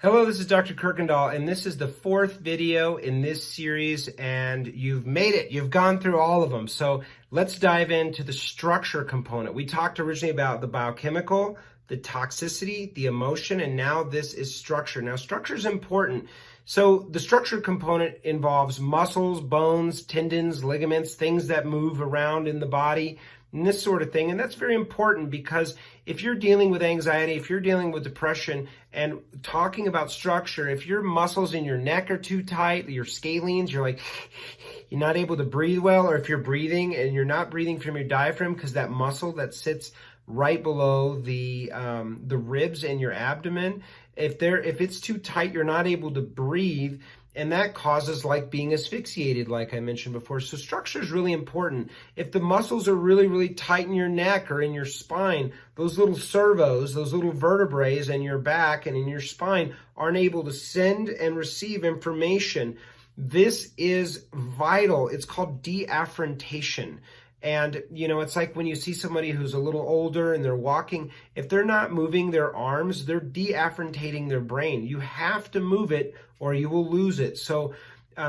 Hello, this is Dr. Kuykendall, and this is the fourth video in this series, and you've made it. You've gone through all of them. So let's dive into the structure component. We talked originally about the biochemical, the toxicity, the emotion, and now this is structure. Now, structure is important. So the structure component involves muscles, bones, tendons, ligaments, things that move around in the body, and this sort of thing. And that's very important because if you're dealing with anxiety, if you're dealing with depression and talking about structure, if your muscles in your neck are too tight, your scalenes, you're not able to breathe well, or if you're breathing and you're not breathing from your diaphragm because that muscle that sits right below the ribs in your abdomen, if it's too tight, you're not able to breathe. And that causes like being asphyxiated, like I mentioned before. So structure is really important. If the muscles are really, really tight in your neck or in your spine, those little servos, those little vertebrae in your back and in your spine aren't able to send and receive information. This is vital. It's called deafferentation. And, it's like when you see somebody who's a little older and they're walking, if they're not moving their arms, they're deafferentating their brain. You have to move it or you will lose it. So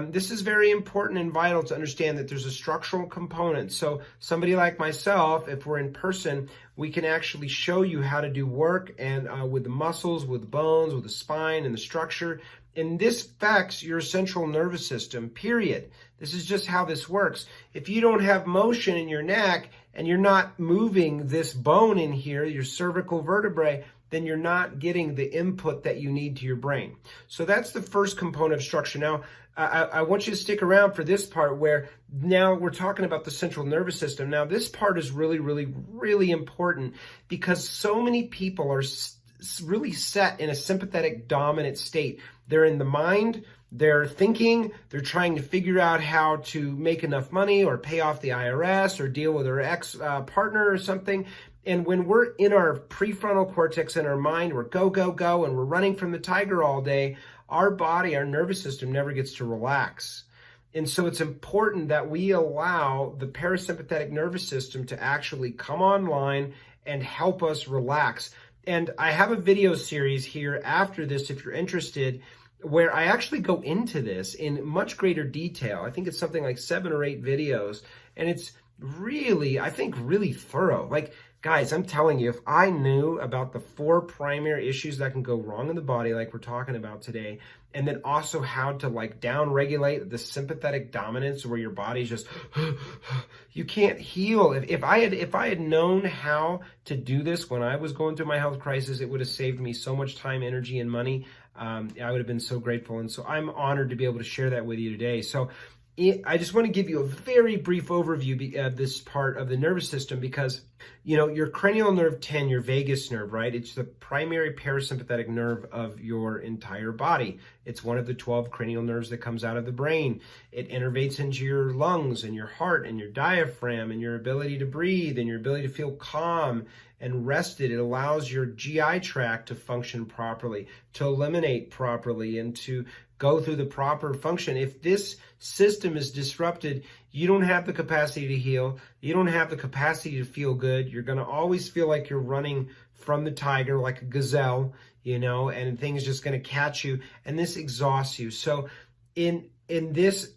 this is very important and vital to understand that there's a structural component. So somebody like myself, if we're in person, we can actually show you how to do work and with the muscles, with the bones, with the spine and the structure. And this affects your central nervous system, period. This is just how this works. If you don't have motion in your neck and you're not moving this bone in here, your cervical vertebrae, then you're not getting the input that you need to your brain. So that's the first component of structure. Now, I want you to stick around for this part where now we're talking about the central nervous system. Now, this part is really, really, really important because so many people are really set in a sympathetic dominant state. They're in the mind, they're thinking, they're trying to figure out how to make enough money or pay off the IRS or deal with their ex-partner or something. And when we're in our prefrontal cortex in our mind, we're go, go, go, and we're running from the tiger all day, our body, our nervous system never gets to relax. And so it's important that we allow the parasympathetic nervous system to actually come online and help us relax. And I have a video series here after this, if you're interested, where I actually go into this in much greater detail. I think it's something like 7 or 8 videos. And it's really, I think, really thorough. Like, guys, I'm telling you, if I knew about the 4 primary issues that can go wrong in the body, like we're talking about today, and then also how to down-regulate the sympathetic dominance where your body's just, you can't heal. If I had known how to do this when I was going through my health crisis, it would have saved me so much time, energy, and money. I would have been so grateful. And so I'm honored to be able to share that with you today. So I just want to give you a very brief overview of this part of the nervous system because, your cranial nerve 10, your vagus nerve, right? It's the primary parasympathetic nerve of your entire body. It's one of the 12 cranial nerves that comes out of the brain. It innervates into your lungs and your heart and your diaphragm and your ability to breathe and your ability to feel calm and rested. It allows your GI tract to function properly, to eliminate properly, and to go through the proper function. If this system is disrupted, you don't have the capacity to heal. You don't have the capacity to feel good. You're going to always feel like you're running from the tiger like a gazelle, and things just going to catch you, and this exhausts you. So in this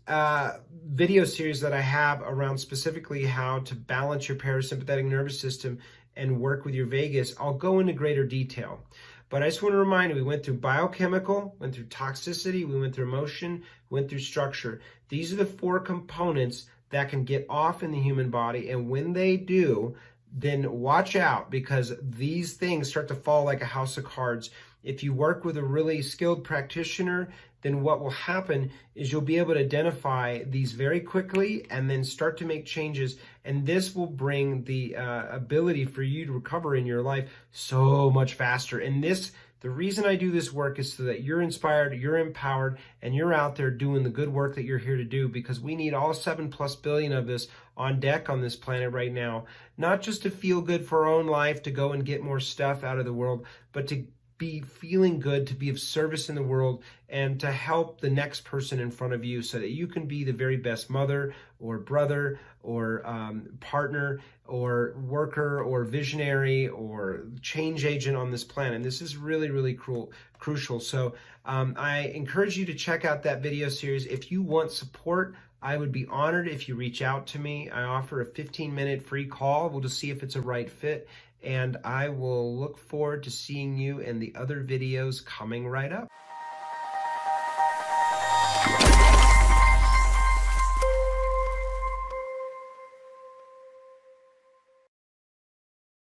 video series that I have around specifically how to balance your parasympathetic nervous system and work with your vagus, I'll go into greater detail. But I just want to remind you, we went through biochemical, went through toxicity, we went through emotion, went through structure. These are the 4 components that can get off in the human body. And when they do, then watch out because these things start to fall like a house of cards. If you work with a really skilled practitioner, then what will happen is you'll be able to identify these very quickly and then start to make changes. And this will bring the ability for you to recover in your life so much faster. And the reason I do this work is so that you're inspired, you're empowered, and you're out there doing the good work that you're here to do, because we need all 7+ billion of this on deck on this planet right now, not just to feel good for our own life, to go and get more stuff out of the world, but to be feeling good, to be of service in the world, and to help the next person in front of you so that you can be the very best mother or brother or partner or worker or visionary or change agent on this planet. This is really, really crucial. So I encourage you to check out that video series. If you want support, I would be honored if you reach out to me. I offer a 15-minute free call. We'll just see if it's a right fit. And I will look forward to seeing you in the other videos coming right up.